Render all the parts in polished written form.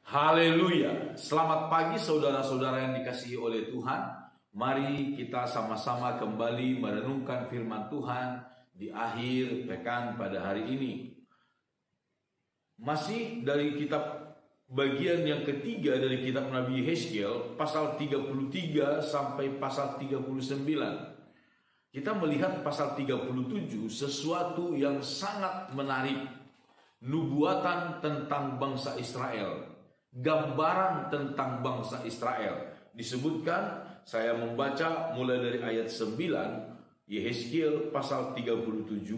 Haleluya. Selamat pagi saudara-saudara yang dikasihi oleh Tuhan. Mari kita sama-sama kembali merenungkan firman Tuhan di akhir pekan pada hari ini. Masih dari kitab bagian yang ketiga dari kitab Nabi Yehezkiel, pasal 33 sampai pasal 39. Kita melihat pasal 37 sesuatu yang sangat menarik. Nubuatan tentang bangsa Israel. Gambaran tentang bangsa Israel. Disebutkan, saya membaca mulai dari ayat 9, Yehezkiel pasal 37.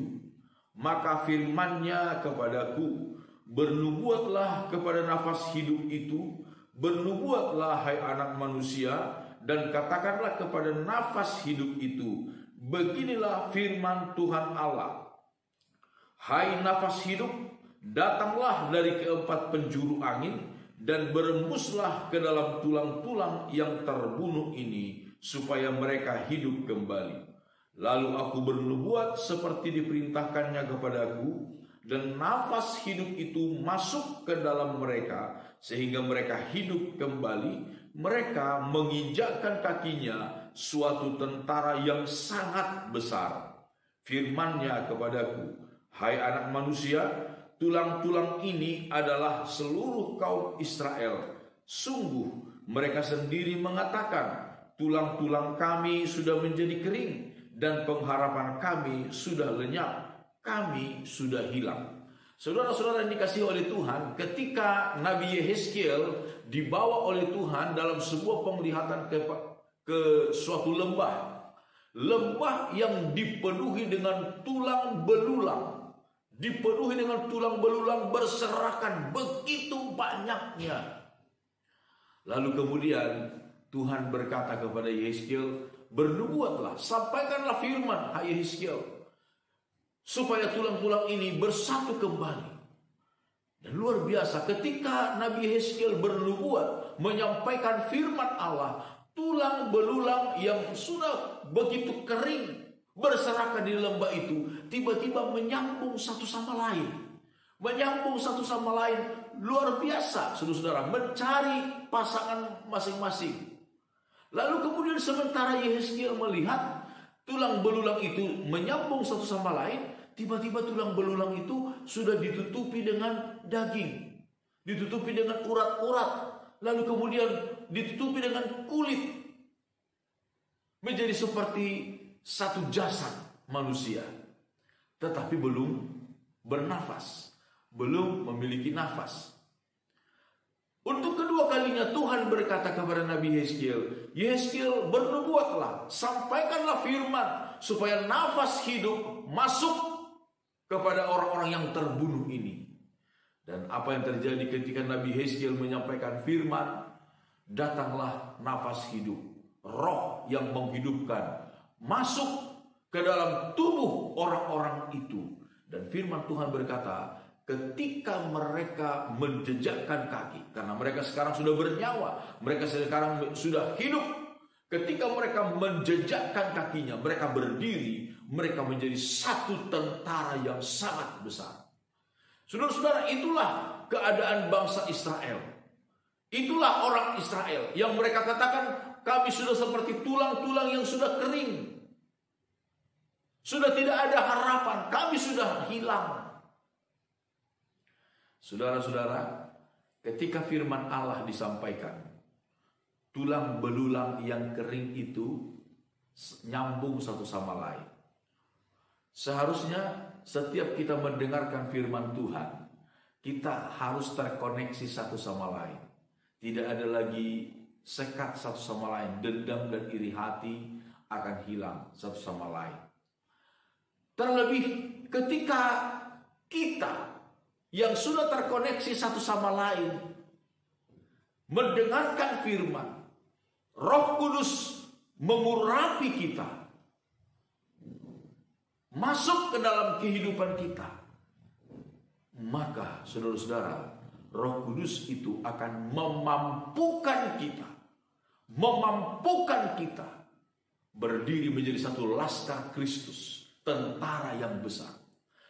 Maka firman-Nya kepadaku, bernubuatlah kepada nafas hidup itu, bernubuatlah hai anak manusia, dan katakanlah kepada nafas hidup itu, beginilah firman Tuhan Allah. Hai nafas hidup, datanglah dari keempat penjuru angin, dan berembuslah ke dalam tulang-tulang yang terbunuh ini, supaya mereka hidup kembali. Lalu aku bernubuat seperti diperintahkannya kepadaku, dan nafas hidup itu masuk ke dalam mereka, sehingga mereka hidup kembali. Mereka menginjakkan kakinya suatu tentara yang sangat besar. Firman-Nya kepadaku, hai anak manusia, tulang-tulang ini adalah seluruh kaum Israel. Sungguh mereka sendiri mengatakan, tulang-tulang kami sudah menjadi kering, dan pengharapan kami sudah lenyap, kami sudah hilang. Saudara-saudara yang dikasihi oleh Tuhan, ketika Nabi Yehezkiel dibawa oleh Tuhan dalam sebuah penglihatan ke suatu lembah. Lembah yang dipenuhi dengan tulang belulang. Dipenuhi dengan tulang belulang berserakan begitu banyaknya. Lalu kemudian Tuhan berkata kepada Yehezkiel, bernubuatlah, sampaikanlah firman, hai Yehezkiel, supaya tulang-tulang ini bersatu kembali. Dan luar biasa, ketika Nabi Yehezkiel bernubuat, menyampaikan firman Allah, tulang belulang yang sudah begitu kering, berserakan di lembah itu, tiba-tiba menyambung satu sama lain. Menyambung satu sama lain, luar biasa, saudara-saudara, mencari pasangan masing-masing. Lalu kemudian sementara Yehezkiel melihat tulang belulang itu menyambung satu sama lain, tiba-tiba tulang belulang itu sudah ditutupi dengan daging, ditutupi dengan urat-urat, lalu kemudian ditutupi dengan kulit, menjadi seperti satu jasad manusia, tetapi belum bernafas, belum memiliki nafas. Untuk kedua kalinya Tuhan berkata kepada Nabi Yehezkiel, Yehezkiel bernubuatlah, sampaikanlah firman, supaya nafas hidup masuk kepada orang-orang yang terbunuh ini. Dan apa yang terjadi ketika Nabi Yehezkiel menyampaikan firman, datanglah nafas hidup, roh yang menghidupkan, masuk ke dalam tubuh orang-orang itu. Dan firman Tuhan berkata, ketika mereka menjejakkan kaki, karena mereka sekarang sudah bernyawa, mereka sekarang sudah hidup, ketika mereka menjejakkan kakinya, mereka berdiri, mereka menjadi satu tentara yang sangat besar. Saudara-saudara, itulah keadaan bangsa Israel. Itulah orang Israel yang mereka katakan, kami sudah seperti tulang-tulang yang sudah kering. Sudah tidak ada harapan, kami sudah hilang. Saudara-saudara, ketika firman Allah disampaikan, tulang belulang yang kering itu nyambung satu sama lain. Seharusnya setiap kita mendengarkan firman Tuhan, kita harus terkoneksi satu sama lain. Tidak ada lagi sekat satu sama lain, dendam dan iri hati akan hilang satu sama lain. Terlebih ketika kita yang sudah terkoneksi satu sama lain mendengarkan firman, Roh Kudus mengurapi kita, masuk ke dalam kehidupan kita, maka saudara-saudara, Roh Kudus itu akan memampukan kita berdiri menjadi satu laskar Kristus, tentara yang besar.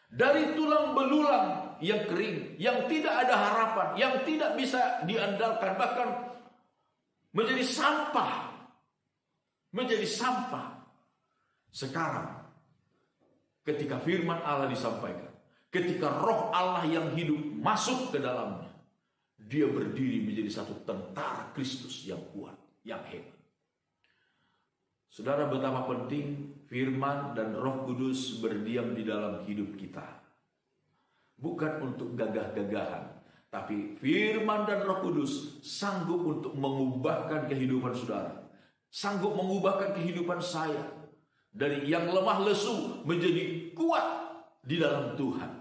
Dari tulang belulang yang kering, yang tidak ada harapan, yang tidak bisa diandalkan, bahkan menjadi sampah. Menjadi sampah. Sekarang, ketika firman Allah disampaikan, ketika roh Allah yang hidup masuk ke dalamnya, dia berdiri menjadi satu tentara Kristus yang kuat, yang hebat. Saudara, betapa penting firman dan Roh Kudus berdiam di dalam hidup kita. Bukan untuk gagah-gagahan, tapi firman dan Roh Kudus sanggup untuk mengubahkan kehidupan saudara. Sanggup mengubahkan kehidupan saya. Dari yang lemah lesu menjadi kuat di dalam Tuhan.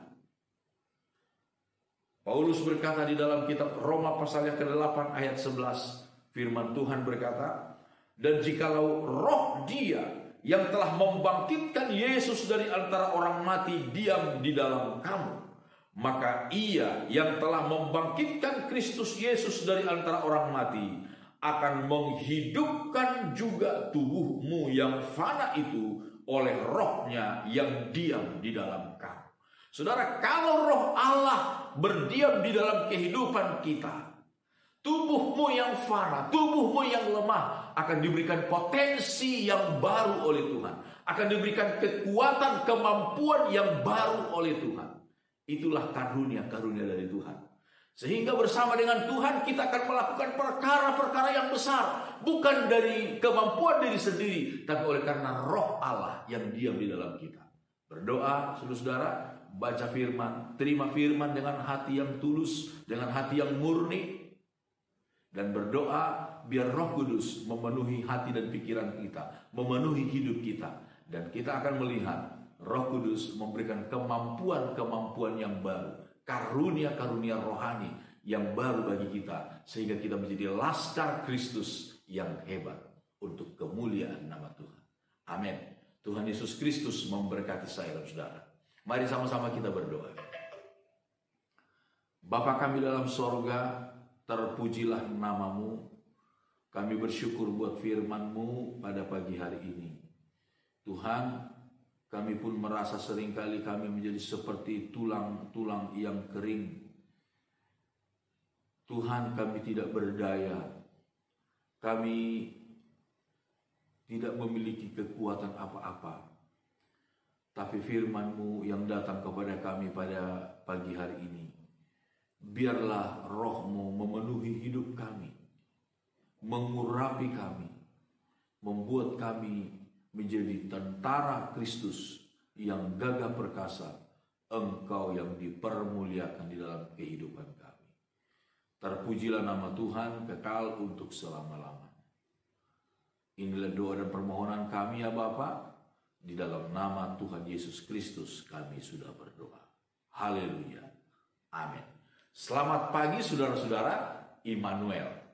Paulus berkata di dalam kitab Roma pasal yang ke-8 ayat 11. Firman Tuhan berkata, dan jikalau roh Dia yang telah membangkitkan Yesus dari antara orang mati diam di dalam kamu, maka Ia yang telah membangkitkan Kristus Yesus dari antara orang mati akan menghidupkan juga tubuhmu yang fana itu oleh rohnya yang diam di dalam kamu. Saudara, kalau roh Allah berdiam di dalam kehidupan kita, tubuhmu yang fana, tubuhmu yang lemah akan diberikan potensi yang baru oleh Tuhan. Akan diberikan kekuatan, kemampuan yang baru oleh Tuhan. Itulah karunia-karunia dari Tuhan. Sehingga bersama dengan Tuhan kita akan melakukan perkara-perkara yang besar. Bukan dari kemampuan diri sendiri, tapi oleh karena roh Allah yang diam di dalam kita. Berdoa, saudara-saudara, baca firman, terima firman dengan hati yang tulus, dengan hati yang murni. Dan berdoa biar Roh Kudus memenuhi hati dan pikiran kita, memenuhi hidup kita. Dan kita akan melihat Roh Kudus memberikan kemampuan-kemampuan yang baru. Karunia-karunia rohani yang baru bagi kita, sehingga kita menjadi laskar Kristus yang hebat untuk kemuliaan nama Tuhan. Amin. Tuhan Yesus Kristus memberkati saya dan saudara. Mari sama-sama kita berdoa. Bapa kami dalam sorga, terpujilah namamu. Kami bersyukur buat firman-Mu pada pagi hari ini. Tuhan, kami pun merasa seringkali kami menjadi seperti tulang-tulang yang kering. Tuhan, kami tidak berdaya. Kami tidak memiliki kekuatan apa-apa. Tapi firman-Mu yang datang kepada kami pada pagi hari ini, biarlah roh-Mu memenuhi hidup kami, mengurapi kami, membuat kami menjadi tentara Kristus yang gagah perkasa, Engkau yang dipermuliakan di dalam kehidupan kami. Terpujilah nama Tuhan kekal untuk selama-lamanya. Inilah doa dan permohonan kami ya Bapa, di dalam nama Tuhan Yesus Kristus kami sudah berdoa. Haleluya. Amin. Selamat pagi saudara-saudara, Immanuel.